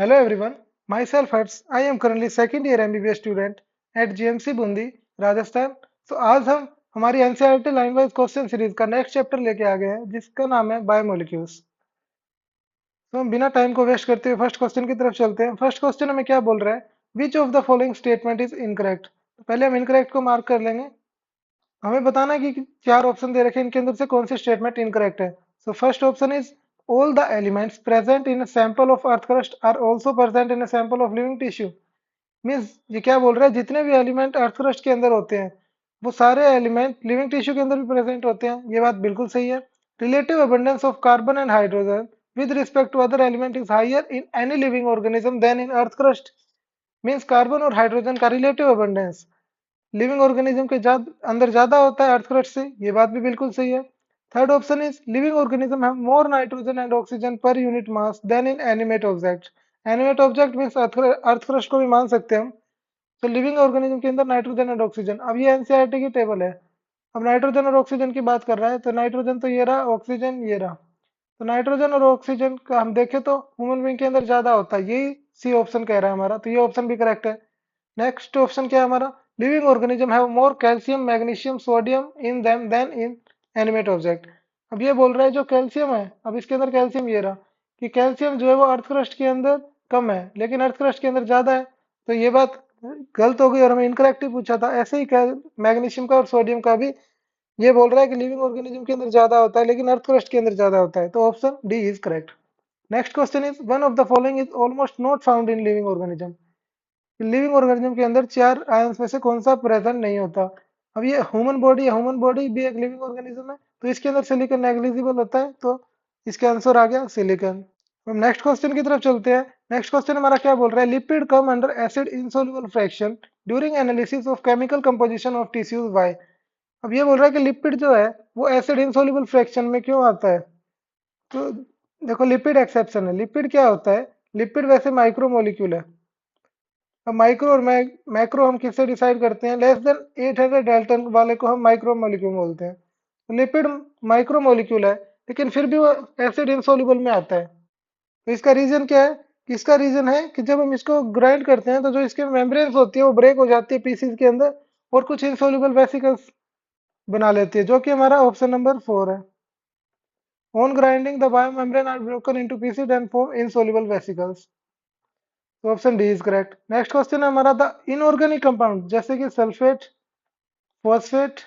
Hello everyone, myself Hers. I am currently second year MBBS student at GMC Bundi, Rajasthan. तो आज हम हमारी NCERT line wise question series का next chapter लेके आ गए हैं जिसका नाम है बायोमोलिक्यूल्स। तो हम बिना टाइम को वेस्ट करते हुए फर्स्ट क्वेश्चन की तरफ चलते हैं। फर्स्ट क्वेश्चन हमें क्या बोल रहा है, विच of the following statement is incorrect. पहले हम इनकरेक्ट को मार्क कर लेंगे। हमें बताना है कि चार ऑप्शन दे रखे हैं, इनके अंदर से कौन सी स्टेटमेंट इनकरेक्ट है। So first option is all the elements present in a sample of earth crust are also present in a sample of living tissue। Means ये क्या बोल रहा है, जितने भी एलिमेंट अर्थ क्रस्ट के अंदर होते हैं वो सारे एलिमेंट लिविंग टिश्यू के अंदर भी प्रेजेंट होते हैं। ये बात बिल्कुल सही है। Relative abundance of carbon and hydrogen with respect to other element is higher in any living organism than in earth crust. Means carbon और हाइड्रोजन का रिलेटिव अबंडेंस लिविंग ऑर्गेनिज्म के अंदर ज्यादा होता है अर्थ क्रस्ट से। ये बात भी बिल्कुल सही है। Third option is living organism have more nitrogen and oxygen per unit mass than in animate object. Animate object means earth crust को भी मान सकते हैं हम। तो लिविंग ऑर्गेनिज्म के अंदर नाइट्रोजन एंड ऑक्सीजन, अब ये एनसीईआरटी की टेबल है। अब नाइट्रोजन और ऑक्सीजन की बात कर रहा है, तो नाइट्रोजन तो ये रहा, ऑक्सीजन ये रहा। तो नाइट्रोजन और ऑक्सीजन का हम देखें तो ह्यूमन बीइंग के अंदर ज्यादा होता है, यही सी ऑप्शन कह रहा है हमारा, तो ये ऑप्शन भी करेक्ट है। नेक्स्ट ऑप्शन क्या है हमारा, living organism have more calcium magnesium sodium in them than in animate object. अब ये बोल रहा है जो कैल्शियम है, अब इसके अंदर कैल्शियम ये रहा कि कैल्शियम जो है वो अर्थ क्रस्ट के अंदर कम है लेकिन अर्थ क्रस्ट के अंदर ज्यादा है। तो ये बात गलत हो गई और हमें इनकरेक्ट ही पूछा था। ऐसे ही मैग्नीशियम का और सोडियम का भी ये बोल रहा है कि लिविंग ऑर्गेनिज्म के अंदर ज्यादा होता है लेकिन अर्थ क्रस्ट के अंदर ज्यादा होता है, तो option D is correct. Next question is one of the following is almost not found in living organism. Living organism के अंदर चार आयंस में से कौन सा प्रेजेंट नहीं होता। अब ये ह्यूमन बॉडी है, ह्यूमन बॉडी भी एक लिविंग ऑर्गेनिज्म है, तो इसके अंदर सिलिकॉन नेग्लिजिबल होता है, तो इसका आंसर आ गया सिलिकॉन। हम नेक्स्ट क्वेश्चन की तरफ चलते हैं। नेक्स्ट क्वेश्चन हमारा क्या बोल रहा है, lipid come under acid insoluble fraction during analysis of chemical composition of tissues by. अब ये बोल रहा है कि लिपिड जो है वो एसिड इनसॉल्युबल फ्रैक्शन में क्यों आता है। तो देखो लिपिड एक्सेप्शन है। लिपिड क्या होता है, लिपिड वैसे माइक्रो मॉलिक्यूल है। अब माइक्रो और मैक्रो हम किससे डिसाइड करते हैं, लेस देन 800 डाल्टन वाले को हम माइक्रो मॉलिक्यूल बोलते हैं। तो लिपिड माइक्रो मॉलिक्यूल है लेकिन फिर भी वो एसिड इनसॉल्युबल में आता है। तो इसका रीजन क्या है, कि इसका रीजन है कि जब हम इसको ग्राइंड करते हैं तो जो इसके मेम्ब्रेन्स होती है वो ब्रेक हो जाती है पीसीज के अंदर और कुछ इनसॉल्युबल वेसिकल्स बना लेती है, जो कि हमारा ऑप्शन नंबर 4 है। On grinding the biomembrane are broken into pieces and form insoluble vesicles. तो option D is correct. Next question है हमारा, द इनऑर्गेनिक कंपाउंड जैसे कि sulphate, phosphate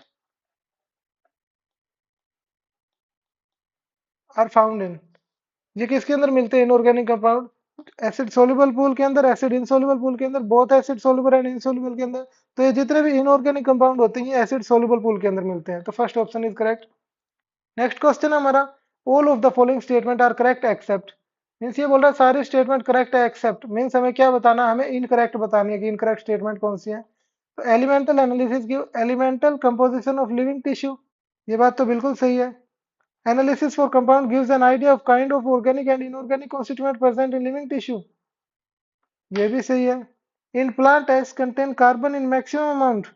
are found in, ये किसके अंदर मिलते हैं inorganic compound, acid soluble pool के अंदर, एसिड इनसोल्यूबल पूल के अंदर, both acid soluble and insoluble के अंदर। तो ये जितने भी इनऑर्गेनिक कंपाउंड होते हैं ये एसिड सोल्यूबल पूल के अंदर मिलते हैं, तो first option is correct. Next question है हमारा, all of the following statement are correct except. Means ये बोल रहा है सारे स्टेटमेंट करेक्ट है एक्सेप्ट, मीन्स हमें क्या बताना है, हमें इनकरेक्ट बतानी है कि इनकरेक्ट स्टेटमेंट कौन सी है। तो elemental analysis give elemental composition of living tissue, ये बात तो बिल्कुल सही है। Analysis for compound gives an idea of kind of organic and inorganic constituent present in living tissue, ये भी सही है। In plant as contain carbon in maximum amount,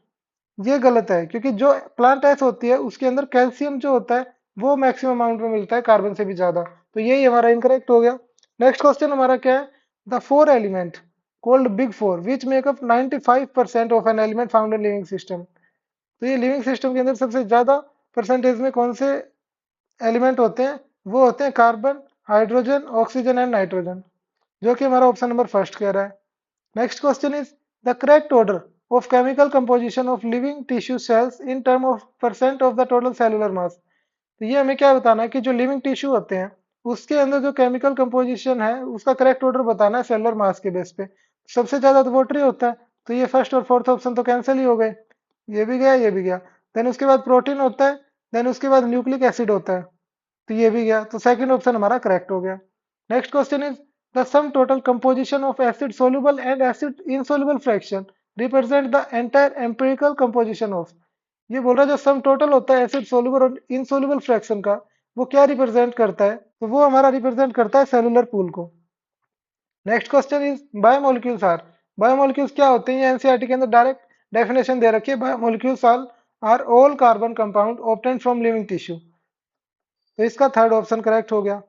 ये गलत है क्योंकि जो प्लांट एस होती है उसके अंदर कैल्शियम जो होता है वो मैक्सिमम अमाउंट में मिलता है कार्बन से भी ज्यादा, तो यही हमारा इनकरेक्ट हो गया। नेक्स्ट क्वेश्चन हमारा क्या है, the four element called big four which makeup 95% of an element found in living system. तो ये लिविंग सिस्टम के अंदर सबसे ज्यादा परसेंटेज में कौन से एलिमेंट होते हैं, वो होते हैं carbon, hydrogen, oxygen and nitrogen, जो कि हमारा ऑप्शन नंबर फर्स्ट कह रहा है। Next question is the correct order of chemical composition of living tissue cells in term of percent of the total cellular mass. तो ये हमें क्या बताना है कि जो लिविंग टिश्यू होते हैं उसके अंदर जो केमिकल कंपोजिशन है उसका करेक्ट ऑर्डर बताना है सेलुलर मास के बेस पे। सबसे ज्यादा तो वाटर ही होता है, तो ये फर्स्ट और फोर्थ ऑप्शन तो कैंसिल ही हो गए, ये भी गया ये भी गया। देन उसके बाद प्रोटीन होता है, देन उसके बाद न्यूक्लिक एसिड होता है, तो ये भी गया, तो सेकंड ऑप्शन हमारा करेक्ट हो गया। Next question is the sum total composition of acid soluble and acid insoluble fraction represent the entire empirical composition of. ये बोल रहा है जो सम टोटल होता है एसिड सोल्यूबल और इनसोल्यूबल फ्रैक्शन का वो क्या रिप्रेजेंट करता है, तो वो हमारा रिप्रेजेंट करता है सेलुलर पूल को। Next question is biomolecules are, biomolecules क्या होते हैं, ये एनसीईआरटी के अंदर डायरेक्ट डेफिनेशन दे रखी है, biomolecules are all carbon compound obtained from living tissue, तो इसका थर्ड ऑप्शन करेक्ट हो गया।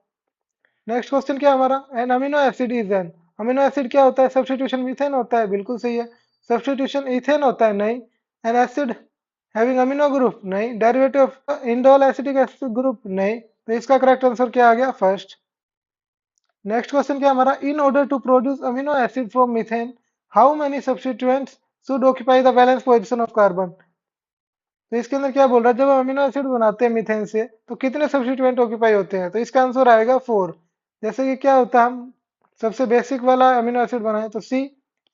नेक्स्ट क्वेश्चन क्या हमारा, an amino acid is an amino acid क्या होता है? सब्स्टिट्यूशन मीथेन होता है, बिल्कुल सही है। सब्स्टिट्यूशन इथेन होता है, नहीं। An acid having amino group, नहीं। Derivative of indole acetic acid group, नहीं। तो इसका करेक्ट आंसर क्या आ गया? फर्स्ट। नेक्स्ट क्वेश्चन क्या हमारा? In order to produce amino acid from methane, how many substituents should occupy the valence position of carbon? तो इसके अंदर क्या बोल रहा है? जब हम अमीनो एसिड बनाते हैं मीथेन से, तो कितने सब्स्टिट्यूएंट ऑक्यूपाई होते हैं? तो इसका आंसर आएगा 4। जैसे कि क्या होता है, हम सबसे बेसिक वाला अमीनो एसिड बनाए तो सी,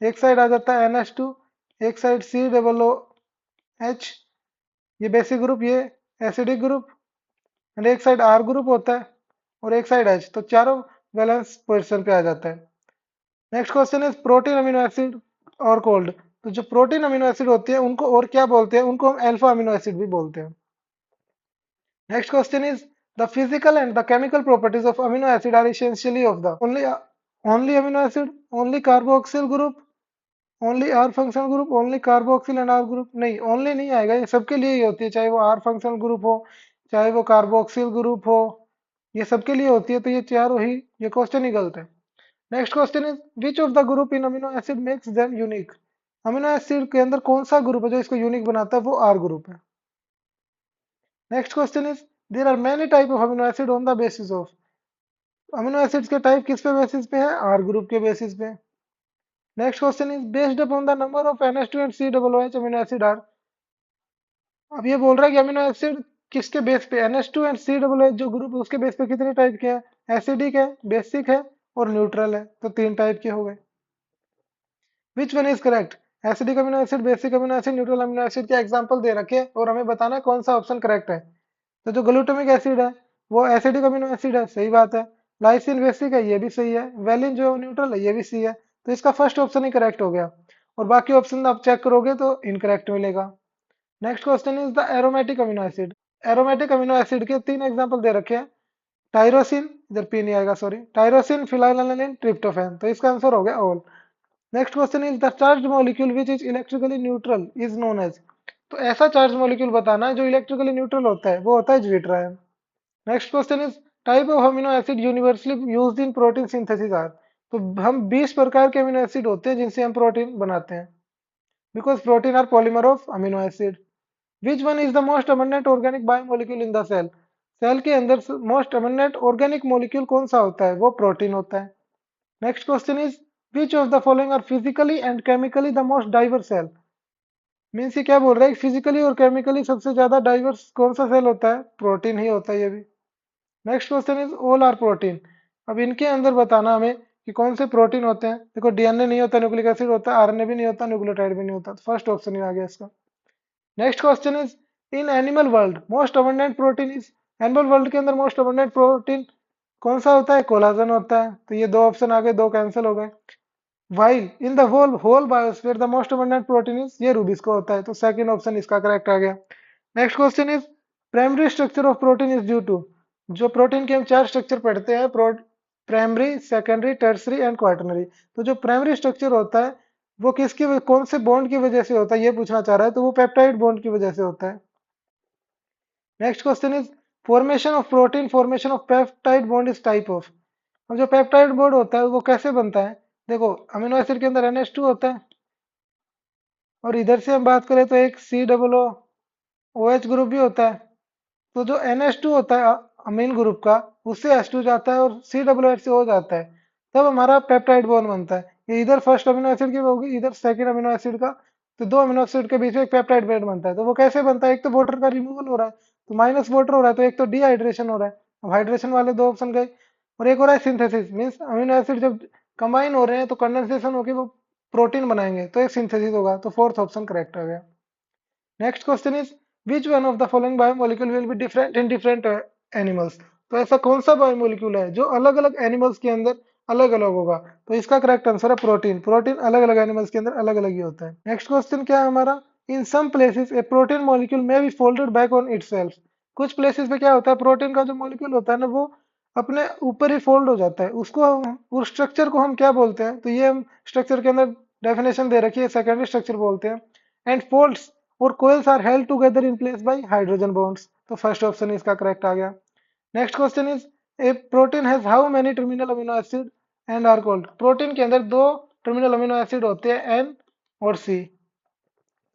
एक साइड आ जाता है NH2, एक साइड COOH, ये बेसिक ग्रुप, ये एसिडिक ग्रुप, एंड एक साइड R ग्रुप होता है, और एक साइड H, तो चारों वैलेंस पोजिशन पे आ जाता है। Next question is protein amino acid और कोल्ड। तो जो प्रोटीन अमीनो एसिड होती है उनको और क्या बोलते हैं? उनको हम अल्फा अमीनो एसिड भी बोलते हैं। Next question is the physical and the chemical properties of amino acid are essentially of the only amino acid, only carboxyl group, only R functional group, only carboxyl and R group। नहीं, only नहीं आएगा, ये सबके लिए ही होती है, चाहे वो R functional group हो, चाहे वो carboxyl group हो, ये सबके लिए होती है। तो ये चारों ही, ये क्वेश्चन ही गलत है। Next question is which of the group in amino acid makes them unique? Amino acid के अंदर कौन सा ग्रुप है जो इसको यूनिक बनाता है? वो आर ग्रुप है। Next question is there are many type of amino acid on the basis of. Amino acids के टाइप किस पे बेसिस पे है? आर ग्रुप के बेसिस पे। Next question is based upon the number of NH2 and COOH amino acid are. अब ये बोल रहा है कि अमीनो एसिड किसके बेस पे? NH2 एंड COOH जो ग्रुप है उसके बेस पे कितने टाइप के हैं? एसिडिक है, बेसिक है, और न्यूट्रल है। तो 3 टाइप के हो गए। विच one is correct? Acidic amino acid, basic amino acid, neutral amino acid के एग्जांपल दे रखे हैं और हमें बताना है कौन सा ऑप्शन करेक्ट है। तो जो ग्लूटामिक एसिड है वो एसिडिक अमीनो एसिड है, सही बात है। लाइसिन बेसिक है, ये भी सही है। वेलिन जो न्यूट्रल है, ये भी सही है। तो इसका फर्स्ट ऑप्शन ही करेक्ट हो गया, और बाकी ऑप्शन आप चेक करोगे तो इनकरेक्ट मिलेगा। Next question is the aromatic amino acid. Aromatic amino acid के 3 एग्जाम्पल दे रखे हैं। टाइरोसिन, इधर पी नहीं आएगा, सॉरी, टाइरोसिन, फिनाइलएलानाइन, ट्रिप्टोफैन। तो इसका आंसर हो गया all. Next question is the charge molecule which is electrically neutral is known as. तो ऐसा चार्ज मॉलिक्यूल बताना है जो इलेक्ट्रिकली न्यूट्रल होता है, वो होता है zwitterion. Next question is type of amino acid universally used in protein synthesis are. तो हम 20 प्रकार के अमीनो एसिड होते हैं जिनसे हम प्रोटीन बनाते हैं, because protein are polymer of amino acid. Which one is the most abundant organic biomolecule in the cell. Cell के अंदर मोस्ट अबंडेंट ऑर्गेनिक मॉलिक्यूल कौन सा होता है? वो प्रोटीन होता है। Next question is which of the following are physically and chemically the most diverse cell. Means ये क्या बोल रहा है? फिजिकली और केमिकली सबसे ज्यादा डाइवर्स कौन सा सेल होता है? प्रोटीन ही होता है ये भी। Next question is all are protein. अब इनके अंदर बताना हमें कि कौन से प्रोटीन होते हैं। देखो, DNA नहीं होता, न्यूक्लिक एसिड होता है, RNA भी नहीं होता, न्यूक्लियोटाइड भी नहीं होता। तो फर्स्ट ऑप्शन ही आ गया इसका। Next question is in animal world most abundant protein is. Animal world के अंदर मोस्ट अबंडेंट प्रोटीन कौन सा होता है? कोलाजन होता है। तो ये 2 ऑप्शन आ गए, 2 कैंसिल हो गए। While in the whole biosphere the most abundant protein is, ये रूबिस्को होता है। तो सेकंड ऑप्शन इसका करेक्ट आ गया। Next question is primary structure of protein is due to. जो प्रोटीन के हम 4 स्ट्रक्चर पढ़ते हैं, primary, secondary, tertiary and quaternary. तो जो प्राइमरी स्ट्रक्चर होता है वो कौन से बॉन्ड की वजह से होता है, ये पूछना चाह रहा है। तो वो पेप्टाइड बॉन्ड की वजह से होता है। Next question is formation of protein, formation of peptide bond is type of. अब जो पेप्टाइड बॉन्ड होता है वो कैसे बनता है? देखो, अमीनो एसिड के अंदर NH2 होता है, और इधर से हम बात करें तो एक COOH ग्रुप भी होता है। तो जो NH2 होता है अमीन ग्रुप का, उससे H2 जाता है और COOH से हो जाता है, तब हमारा पेप्टाइड बॉन्ड बनता है। ये इधर फर्स्ट अमीनो एसिड की होगी, इधर सेकंड अमीनो एसिड का। तो 2 अमीनो एसिड के बीच में एक पेप्टाइड बॉन्ड बनता है। तो वो कैसे बनता है? एक तो वाटर का रिमूवल हो रहा है, तो माइनस वाटर हो रहा है, तो एक तो डिहाइड्रेशन हो रहा है। अब हाइड्रेशन वाले 2 ऑप्शन गए, और एक हो रहा है सिंथेसिस। मीन्स अमीनो एसिड जब कंबाइन हो रहे हैं तो कंडेंसेशन होकर वो प्रोटीन बनाएंगे, तो एक सिंथेसिस होगा। तो फोर्थ ऑप्शन करेक्ट हो गया। Next question is which one of the following biomolecule will be different in different animals. तो ऐसा कौन सा बायोमोलिक्यूल है जो अलग अलग एनिमल्स के अंदर अलग अलग होगा? तो इसका करेक्ट आंसर है प्रोटीन। प्रोटीन अलग अलग एनिमल्स के अंदर अलग अलग ही होता है। नेक्स्ट क्वेश्चन क्या है हमारा? In some places a protein molecule may be folded back on itself. कुछ प्लेसेस पे क्या होता है, प्रोटीन का जो मॉलिक्यूल होता है ना, वो अपने ऊपर ही फोल्ड हो जाता है। उस स्ट्रक्चर को हम क्या बोलते हैं? तो ये हम स्ट्रक्चर के अंदर डेफिनेशन दे रखी है, सेकेंडरी स्ट्रक्चर बोलते हैं। एंड फोल्ड्स और coils are held together in place by hydrogen bonds। तो फर्स्ट ऑप्शन इसका करेक्ट आ गया। Next question is a protein has how many terminal amino acid end are called. Protein के अंदर दो टर्मिनल अमीनो एसिड होते हैं, एन और सी।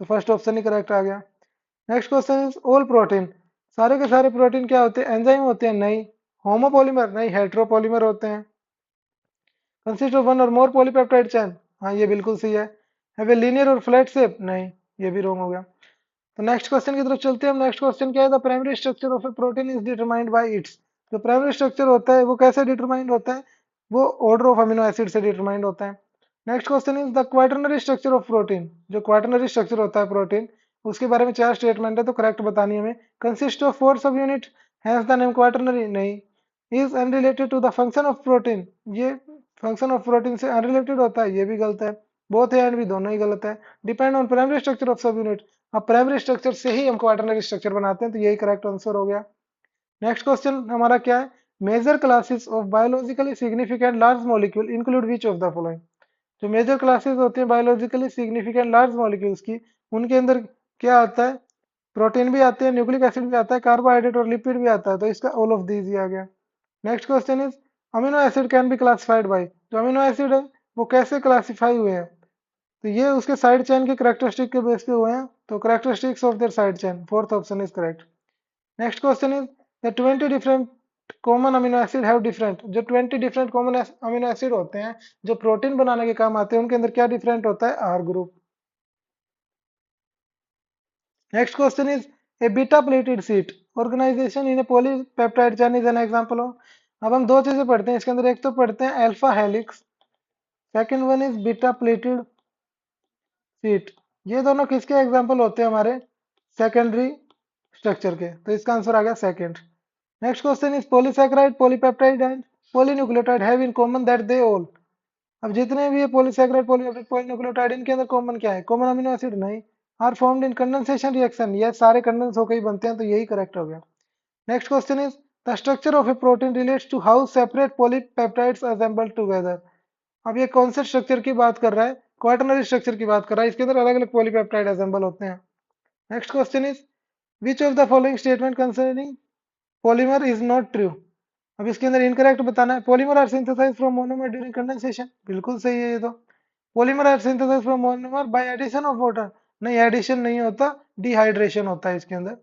तो फर्स्ट ऑप्शन ही करेक्ट आ गया। Next question is all protein, सारे के सारे प्रोटीन क्या होते हैं? एंजाइम होते हैं? नहीं। होमोपॉलीमर? नहीं, हेट्रोपॉलीमर होते हैं। कंसिस्ट ऑफ वन और मोर पॉलीपेप्टाइड चेन? हाँ, ये बिल्कुल सही है। हैव ए लीनियर और फ्लैट शेप? नहीं, ये भी रॉन्ग हो गया। तो नेक्स्ट क्वेश्चन की तरफ चलते हैं हम। नेक्स्ट क्वेश्चन क्या है? The primary structure of a protein is determined by it's. जो प्राइमरी स्ट्रक्चर होता है वो कैसे डिटरमाइंड होता है? वो ऑर्डर ऑफ अमीनो एसिड से डिटरमाइंड होता है। Next question is the quaternary structure of protein. जो क्वाटरनरी स्ट्रक्चर होता है प्रोटीन, उसके बारे में चार स्टेटमेंट है, तो करेक्ट बतानी है हमें। Consist of four subunit, has the name quaternary? नहीं। Is unrelated to the function of protein? ये फंक्शन ऑफ प्रोटीन से अनरिलेटेड होता है, ये भी गलत है। बोथ एंड भी दोनों ही गलत है। Depend on primary structure of सब यूनिट, अब प्राइमरी स्ट्रक्चर से ही हम क्वाटरनरी स्ट्रक्चर बनाते हैं, तो यही करेक्ट आंसर हो गया। नेक्स्ट क्वेश्चन हमारा क्या है? Major classes of biologically significant large molecule include which of the following. जो मेजर क्लासेस होती हैं बायोलॉजिकली सिग्निफिकेंट लार्ज मॉलिक्यूल्स की, उनके अंदर क्या आता है? प्रोटीन भी आते हैं, न्यूक्लिक एसिड भी आता है, कार्बोहाइड्रेट और लिपिड भी आता है, तो इसका ऑल ऑफ दीज ही आ गया। Next question is amino acid can be classified by. जो अमीनो एसिड है वो कैसे क्लासिफाई हुए हैं? तो ये उसके साइड चेन के करेक्टरिस्टिक के बेस पे हुए हैं, तो characteristics of their side chain, fourth option is correct. Next question is the 20 different common amino acid have different. जो 20 डिफरेंट कॉमन अमीनो एसिड होते हैं जो प्रोटीन बनाने के काम आते हैं, उनके अंदर क्या डिफरेंट होता है? R group. Next question is a beta pleated sheet organization in a polypeptide chain is an example of. अब हम दो चीजें पढ़ते हैं इसके अंदर, एक तो पढ़ते हैं alpha helix, second one is beta pleated seat. ये दोनों किसके एग्जांपल होते हैं? हमारे सेकेंडरी स्ट्रक्चर के, तो इसका आंसर आ गया second. Next question is polysaccharide polypeptide and polynucleotide have in common that they all. अब जितने भी ये पॉलीसैकेराइड पॉलीपेप्टाइड पॉलीन्यूक्लियोटाइड, इनके अंदर कॉमन क्या है? Common amino acid? नहीं। Are formed in condensation reaction, ये सारे कंडेंस होकर ही बनते हैं, तो यही करेक्ट हो गया। Next question is the structure of a protein relates to how separate polypeptides assemble together. अब ये कौन से स्ट्रक्चर की बात कर रहा है? क्वाटरनरी स्ट्रक्चर की बात कर रहा है, इसके अंदर अलग अलग पॉलीपेप्टाइड असेंबल होते हैं। Next question is which of the following statement concerning polymer is not true. अब इसके अंदर इनकरेक्ट बताना है। Polymer are synthesize from monomer during condensation, बिल्कुल सही है ये तो। Polymer are synthesize from monomer by addition of water, नहीं, एडिशन नहीं होता, डिहाइड्रेशन होता है इसके अंदर।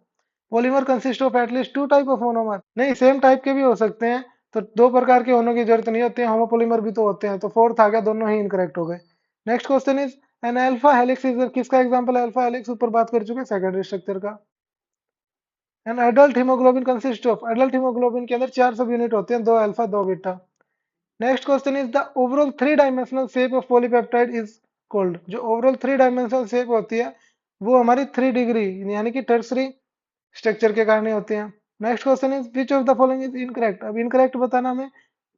Polymer consist of at least two type of monomer, नहीं, सेम टाइप के भी हो सकते हैं, तो दो प्रकार के होने की जरूरत नहीं होती है, होमोपॉलीमर भी तो होते हैं, तो फोर्थ आ गया, दोनों ही इनकरेक्ट हो गए। Next question is an alpha helix is किसका एग्जांपल है? अल्फा हेलिक्स ऊपर बात कर चुके हैं, सेकेंडरी स्ट्रक्चर का। An adult haemoglobin consist of, adult haemoglobin के अंदर चार सब यूनिट होते हैं, दो अल्फा दो beta. Next question is the overall three dimensional shape of polypeptide is called. जो ओवरऑल थ्री डायमेंशनल शेप होती है वो हमारी 3 डिग्री यानी कि टर्सरी स्ट्रक्चर के कारण ही होती है। Next question is which of the following is incorrect. अब इनकरेक्ट बताना हमें।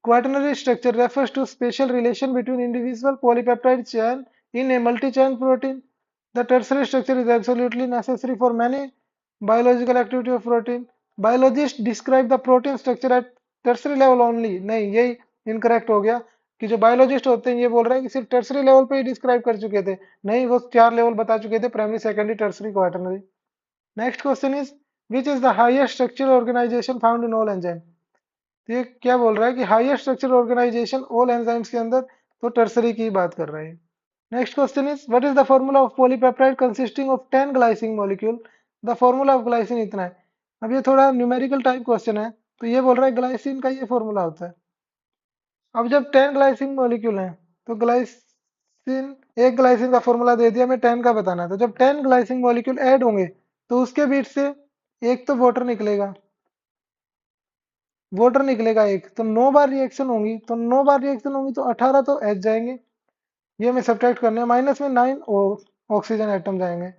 Quaternary structure refers to special relation between individual polypeptide chain in a multi chain protein. The tertiary structure is absolutely necessary for many biological activity of protein. Biologist describe the protein structure at tertiary level only, नहीं, यही incorrect हो गया कि जो biologist होते हैं ये बोल रहे हैं कि सिर्फ टर्सरी लेवल पे ही डिस्क्राइब कर चुके थे, नहीं, वो चार लेवल बता चुके थे, primary secondary tertiary quaternary. Next question is which is the highest structural organization found in all enzyme. तो ये क्या बोल रहा है कि highest structural organization all enzymes के अंदर, तो टर्सरी की बात कर रहे हैं। Next question is what is the formula of polypeptide consisting of 10 glycine molecule. The formula of glycine इतना है। अब ये थोड़ा न्यूमेरिकल टाइप क्वेश्चन है, तो ये बोल रहा है ग्लाइसिन का ये फॉर्मूला होता है। अब जब 10 ग्लाइसिन मॉलिक्यूल हैं, तो ग्लाइसिन, एक ग्लाइसिन का फॉर्मूला दे दिया, हमें 10 का बताना है, तो जब 10 ग्लाइसिन मॉलिक्यूल ऐड होंगे तो उसके बीच से एक तो वाटर निकलेगा, वाटर निकलेगा एक, तो 9 बार रिएक्शन होंगी, तो 9 बार रिएक्शन होंगी तो 18 तो एच जाएंगे, ये हमें सब्ट्रैक्ट करने हैं, माइनस में 9 ऑक्सीजन एटम जाएंगे।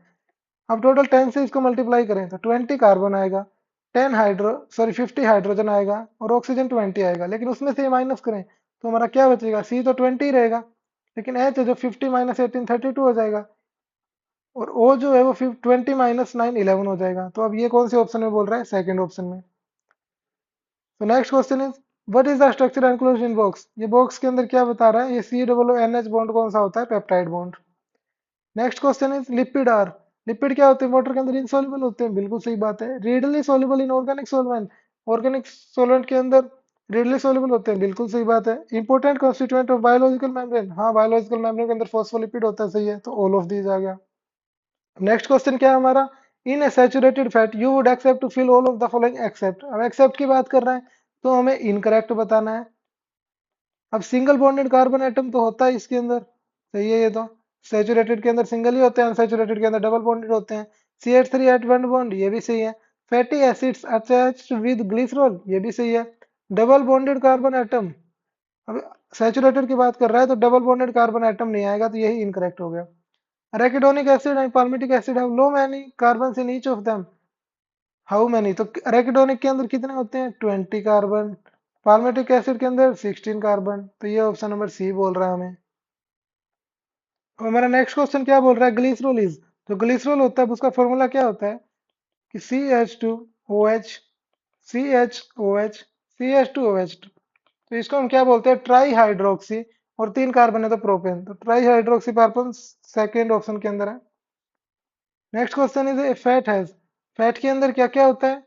अब टोटल 10 से इसको मल्टीप्लाई करें तो 20 कार्बन आएगा, 50 हाइड्रोजन आएगा और ऑक्सीजन 20 आएगा, लेकिन उसमें से माइनस करें तो हमारा क्या बचेगा? सी तो 20 ही रहेगा, लेकिन एच है जो 50 माइनस 18 32 हो जाएगा, और ओ जो है वो 20 माइनस 9 11 हो जाएगा। तो अब ये कौन से ऑप्शन में बोल रहा है? सेकंड ऑप्शन में। तो next question is what is the structure enclosed in box. ये बॉक्स के अंदर क्या बता रहा है? ये C double N H bond कौन सा होता है? Peptide bond. Next question is lipid are. Lipid क्या होते हैं? वाटर के अंदर इनसॉल्युबल होते हैं, बिल्कुल सही बात है। Readily soluble in organic solvent. Organic solvent के अंदर रेडली सोल्यूबल होते हैं, बिल्कुल सही बात है। Important constituent of biological membrane, हाँ बायोलॉजिकल मेम्ब्रेन के अंदर फॉस्फोलिपिड होता है, सही है, तो ऑल ऑफ दीज आ गया। नेक्स्ट क्वेश्चन क्या है हमारा, in a saturated fat you would accept to fill all of the following except. अब एक्सेप्ट की बात कर रहे हैं तो हमें इनकरेक्ट बताना है। अब सिंगल बॉन्डेड कार्बन एटम तो होता है इसके अंदर, सही है ये तो। सैचुरेटेड के अंदर सिंगल ही होते हैं, अनसैचुरेटेड के अंदर डबल बॉन्डेड होते हैं। CH3 एट वन बॉन्ड, ये भी सही है। Fatty acids attached with glycerol, ये भी सही है। डबल बॉन्डेड कार्बन एटम, अब सैचुरेटेड की बात कर रहा है तो डबल बॉन्डेड कार्बन एटम नहीं आएगा, तो यही इनकरेक्ट हो गया। Arachidonic acid and palmitic acid have low many carbons in each of them. How many, तो arachidonic के अंदर कितने होते हैं, 20 कार्बन। पाल्मेटिक एसिड के अंदर 16 कार्बन, तो ये ऑप्शन नंबर सी बोल रहा है हमें। अब हमारा नेक्स्ट क्वेश्चन क्या बोल रहा है, ग्लिसरोल इज, जो ग्लिसरोल होता है उसका फॉर्मूला क्या होता है कि CH2OH, CHOH, CH2OH। तो इसको हम क्या बोलते हैं, ट्राई हाइड्रोक्सी, और 3 कार्बन है तो प्रोपेन, तो try hydroxy carbon second option के अंदर है। Next question is A fat has, fat के अंदर क्या क्या होता है।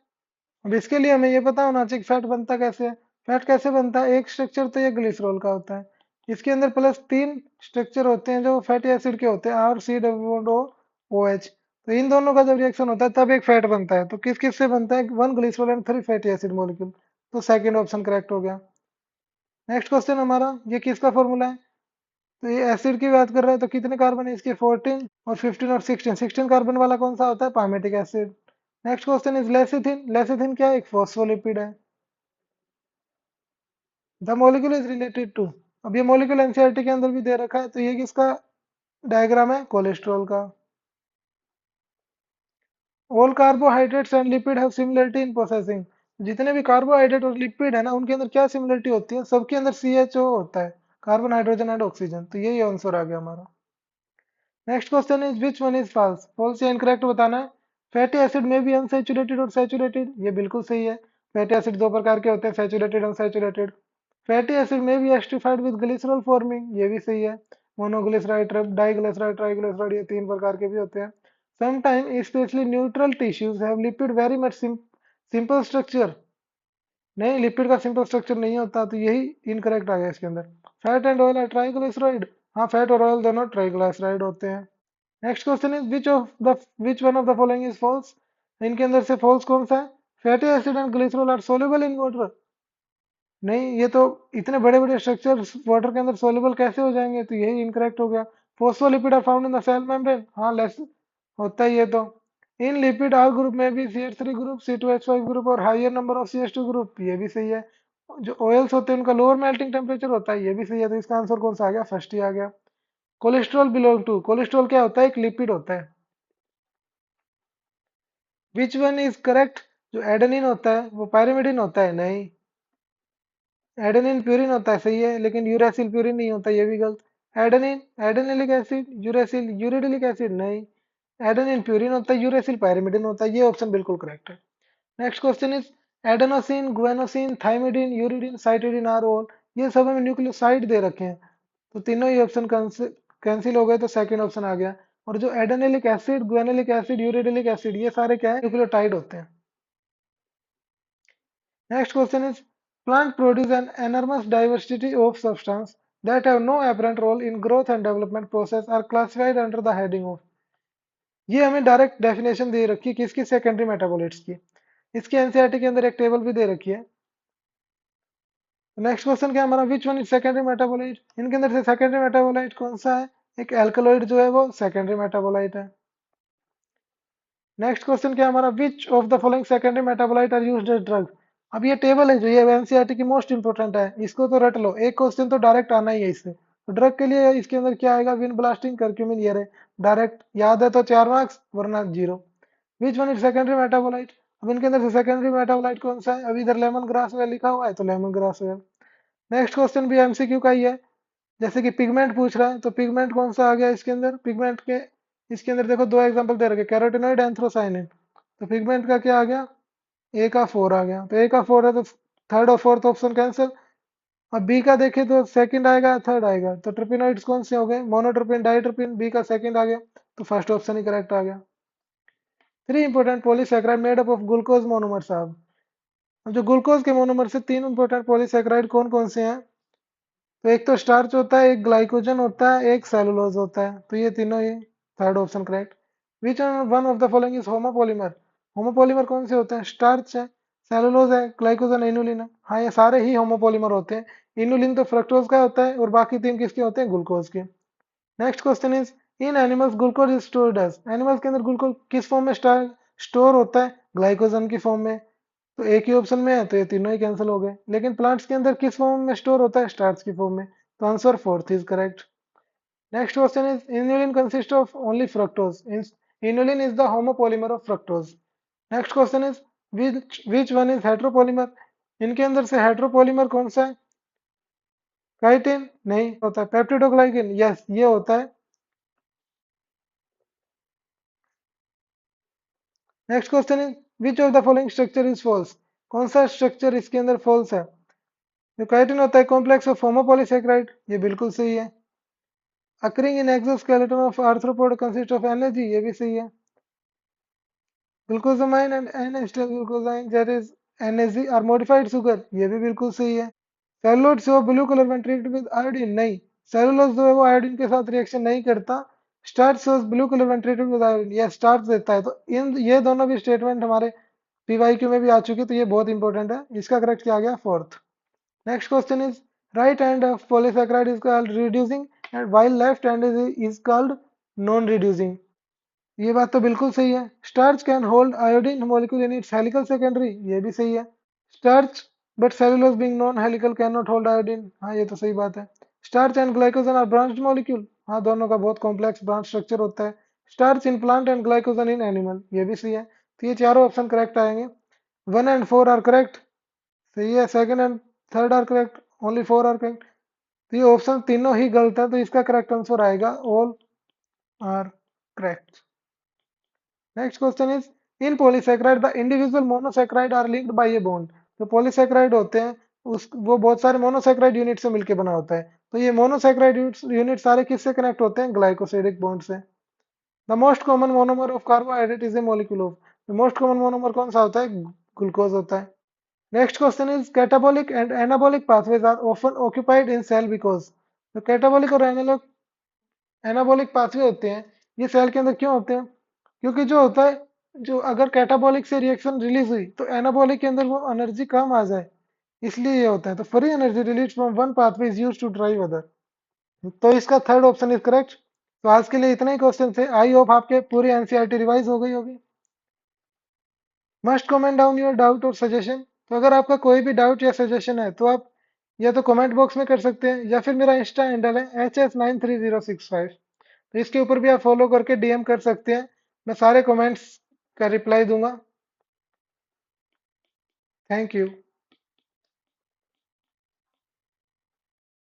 अब इसके लिए हमें ये पता होना चाहिए कि फैट बनता कैसे है। फैट कैसे बनता है, एक स्ट्रक्चर तो ये ग्लिसरॉल का होता है, इसके अंदर प्लस 3 स्ट्रक्चर होते हैं जो फैटी एसिड के होते हैं, RCOOH। तो इन दोनों का जब रिएक्शन होता है तब एक फैट बनता है, तो किस किस से बनता है, 1 glycerol and 3 fatty acid molecule, तो सेकेंड ऑप्शन करेक्ट हो गया। नेक्स्ट क्वेश्चन हमारा, ये किसका फॉर्मूला है, तो ये एसिड की बात कर रहे हैं, तो कितने कार्बन है इसके, 14 और 15 और 16, कार्बन वाला कौन सा होता है, palmitic acid. Next question is lecithin, lecithin क्या है, एक फॉस्फोलिपिड है। The molecule is related to, अब ये मॉलिक्यूल एनसीईआरटी के अंदर भी दे रखा है, तो ये किसका डायग्राम है, कोलेस्ट्रॉल का। All carbohydrates and lipid have similarity in processing, जितने भी कार्बोहाइड्रेट और लिपिड है ना उनके अंदर क्या सिमिलरिटी होती है, सबके अंदर CHO होता है, कार्बन हाइड्रोजन एंड ऑक्सीजन, तो यही आंसर आ गया हमारा। Next question is which one is false, false या इनकरेक्ट बताना है। फैटी एसिड में भी अनसैचुरेटेड और सैचुरेटेड, ये बिल्कुल सही है। फैटी एसिड दो प्रकार के होते हैं, सैचुरेटेड अनसैचुरेटेड। फैटी एसिड में भी एस्टिफाइड विद ग्लिसरॉल फॉर्मिंग, ये भी सही है। मोनोग्लिसराइड, डाइग्लिसराइड, ट्राइग्लिसराइड, ये 3 प्रकार के भी होते हैं। Sometime specially neutral tissues have lipid very much simple structure, नहीं लिपिड का सिंपल स्ट्रक्चर नहीं होता, तो यही इनकरेक्ट आ गया इसके अंदर। Fat and oil are triglyceride, हाँ फैट और ऑयल दोनों ट्राइग्लिसराइड होते हैं। Next question is which one of the following is false, इनके अंदर से फॉल्स कौन सा है, fatty acid and glycerol are soluble in water, नहीं ये तो इतने बड़े बड़े स्ट्रक्चर वाटर के अंदर सोल्यूबल कैसे हो जाएंगे, तो यही इनकरेक्ट हो गया। Phospholipid are found in the cell membrane, हाँ लेस होता ही है तो। इन लिपिड आर ग्रुप में भी CH3 ग्रुप, C2H5 ग्रुप और higher number of CH2 group, ये भी सही है। जो ऑयल्स होते हैं उनका लोअर मेल्टिंग टेम्परेचर होता है, ये भी सही है, तो इसका आंसर कौन सा आ गया, फर्स्ट ही आ गया। कोलेस्ट्रॉल बिलोंग टू, कोलेस्ट्रॉल क्या होता है, एक लिपिड होता है। विच वन इज करेक्ट, जो एडेनिन होता है वो पायरिमिडिन होता है, नहीं। एडेनिन प्यूरिन होता है, सही है, लेकिन यूरासिल प्यूरिन नहीं होता, ये भी गलत। Adenine adenylic acid, uracil यूरिडिलिक acid, नहीं। एडेनिन प्यूरिन होता है, यूरासिल पायरिमिडिन होता है, ये ऑप्शन बिल्कुल करेक्ट है। Next question is adenosine, guanosine, thymidine, uridine, cytidine are all, ये सब हमें न्यूक्लियोसाइड दे रखे हैं, तो तीनों ही ऑप्शन कैंसिल हो गए, तो सेकंड ऑप्शन आ गया। और जो एडेनिलिक एसिड, गुएनिलिक एसिड, यूरिडिलिक एसिड, ये सारे क्या है, न्यूक्लियोटाइड होते हैं। Next question is plant produce an enormous diversity of substance that have no apparent role in growth and development process are classified under the heading of, ये हमें direct definition दे रखी है किसकी, सेकेंडरी मेटाबोलाइट्स की। इसकी एनसीईआरटी के अंदर एक टेबल भी दे रखी है। नेक्स्ट क्वेश्चन क्या हमारा, विच वन इज सेकेंडरी मेटाबोलाइट, इनके अंदर से सेकेंडरी मेटाबोलाइट कौन सा है, एक एल्कलॉइड जो है वो सेकेंडरी मेटाबोलाइट है। नेक्स्ट क्वेश्चन क्या हमारा, which of the following secondary metabolite are used as drug. अब ये टेबल है जो ये एनसीईआरटी की मोस्ट इंपोर्टेंट है, इसको तो रट लो, एक क्वेश्चन तो डायरेक्ट आना ही है इससे। तो ड्रग के लिए इसके अंदर क्या आएगा, विन ब्लास्टिंग, करक्यूमिन, ये रहे डायरेक्ट, याद है तो 4 मार्क्स वरना zero. Which one is secondary metabolite, अब इनके अंदर से सेकेंडरी मेटाबोलाइट कौन सा है, अब इधर लेमन ग्रास ऑयल लिखा हुआ है तो lemon grass oil. Next question भी एमसीक्यू का ही है, जैसे कि पिगमेंट पूछ रहा है, तो पिगमेंट कौन सा आ गया इसके अंदर, पिगमेंट के इसके अंदर देखो दो एग्जांपल दे रखे, कैरोटिनॉइड, एंथ्रोसाइनिन, तो पिगमेंट का क्या आ गया, ए का 4 आ गया, तो ए का 4 है तो थर्ड और फोर्थ ऑप्शन कैंसिल। अब बी का देखें तो सेकंड आएगा, थर्ड आएगा, तो ट्रिपिनॉइड्स कौन से हो गए, मोनोट्रोपिन, डाइट्रोपिन, बी का सेकंड आ गया, तो फर्स्ट ऑप्शन ही करेक्ट आ गया। Three important polysaccharide made up of glucose monomer साहब, अब जो ग्लूकोज के मोनोमर से तीन इंपॉर्टेंट पॉलीसेकेराइड कौन कौन से हैं? तो एक तो स्टार्च होता है, एक ग्लाइकोजन होता है, एक सेलुलोज होता है। तो ये तीनों ही, third option correct. Which one of the following is homopolymer? Homopolymer कौन से होते हैं? स्टार्च है, सेलुलोज है, ग्लाइकोजन, इनुलिन है। हाँ, ये सारे ही होमोपॉलीमर होते हैं। इनुलिन तो फ्रक्टोज का होता है और बाकी तीन किसके होते हैं? ग्लूकोज के। Next question is, in animals glucose is stored as? Animals के अंदर ग्लूकोज किस फॉर्म में स्टोर होता है? ग्लाइकोजन की फॉर्म में। तो एक ही ऑप्शन में है, तो ये तीनों ही कैंसिल हो गए। लेकिन प्लांट्स के अंदर किस फॉर्म में स्टोर होता है? स्टार्च की फॉर्म में। तो answer fourth is correct. Next question is, inulin consists of only fructose. Inulin is the homopolymer of fructose. Next question is, which one is heteropolymer? इनके अंदर से हेट्रोपोलीमर कौन सा है? काइटिन नहीं होता है। पेप्टिडोग्लाइकिन, यस ये होता है। Next question is, which of the following structure is false? कौन सा स्ट्रक्चर इसके अंदर फॉल्स है? जो काइटिन होता है कॉम्प्लेक्स ऑफ होमोपॉलीसेकेराइड, ये बिल्कुल सही है। Occurring in exoskeleton of arthropod consist of energy, ये भी सही है। Glucosamine and N ester glucosine that is NAC are modified sugar, ये भी बिल्कुल सही है। सेलुलोज जो ब्लू कलर में ट्रीट विद आयोडीन, नहीं। सेलुलोज जो है वो आयोडीन के साथ रिएक्शन नहीं करता। स्टार्च शोज ब्लू कलर में ट्रीटेड विद आयोडीन, ये स्टार्च देता है। तो इन ये दोनों भी स्टेटमेंट हमारे PYQ में भी आ चुकी है, तो ये बहुत इंपॉर्टेंट है। इसका करेक्ट क्या आ गया? Fourth. Next question is, right hand of polysaccharide is called reducing end while left hand is called non reducing. ये बात तो बिल्कुल सही है। Starch can hold iodine molecule in its helical secondary, ये भी सही है। Starch but cellulose being non helical can not hold iodine, हाँ ये तो सही बात है। Starch and glycogen are branched molecule, हाँ दोनों का बहुत कॉम्प्लेक्स ब्रांच स्ट्रक्चर होता है। Starch in plant and glycogen in animal, ये भी सही है। तो ये चारों ऑप्शन करेक्ट आएंगे। 1 and 4 आर करेक्ट, सही है। Second and third are correct, only 4 are correct. तो ये ऑप्शन तीनों ही गलत है, तो इसका करेक्ट आंसर आएगा all are correct. Next question is, in polysaccharide the individual monosaccharide are linked by a bond. जो पॉलीसेकेराइड होते हैं उस वो बहुत सारे मोनोसेकेराइड यूनिट से मिलकर बना होता है। तो ये मोनोसेकेराइड यूनिट सारे किससे कनेक्ट होते हैं? ग्लाइकोसिडिक बॉन्ड से। The most common monomer of carbohydrate is a molecule of. Most common monomer कौन सा होता है? ग्लूकोज होता है। Next question is, catabolic and anabolic pathways are often occupied in cell because. तो कैटाबॉलिक और एनाबॉलिक पाथवे होते हैं, ये सेल के अंदर क्यों होते हैं? क्योंकि जो होता है, जो अगर कैटाबॉलिक से रिएक्शन रिलीज हुई तो एनाबॉलिक के अंदर वो एनर्जी कम आ जाए, इसलिए ये होता है। तो free energy release from one pathway is used to drive other. तो इसका थर्ड ऑप्शन इज करेक्ट। तो आज के लिए इतने ही क्वेश्चन थे। आई होप आपके पूरी एनसीईआरटी रिवाइज हो गई होगी। Must comment down your doubt और सजेशन। तो अगर आपका कोई भी डाउट या सजेशन है तो आप या तो कमेंट बॉक्स में कर सकते हैं, या फिर मेरा इंस्टा हैंडल है HS93065। तो इसके ऊपर भी आप फॉलो करके DM कर सकते हैं। मैं सारे कमेंट्स का रिप्लाई दूंगा। Thank you.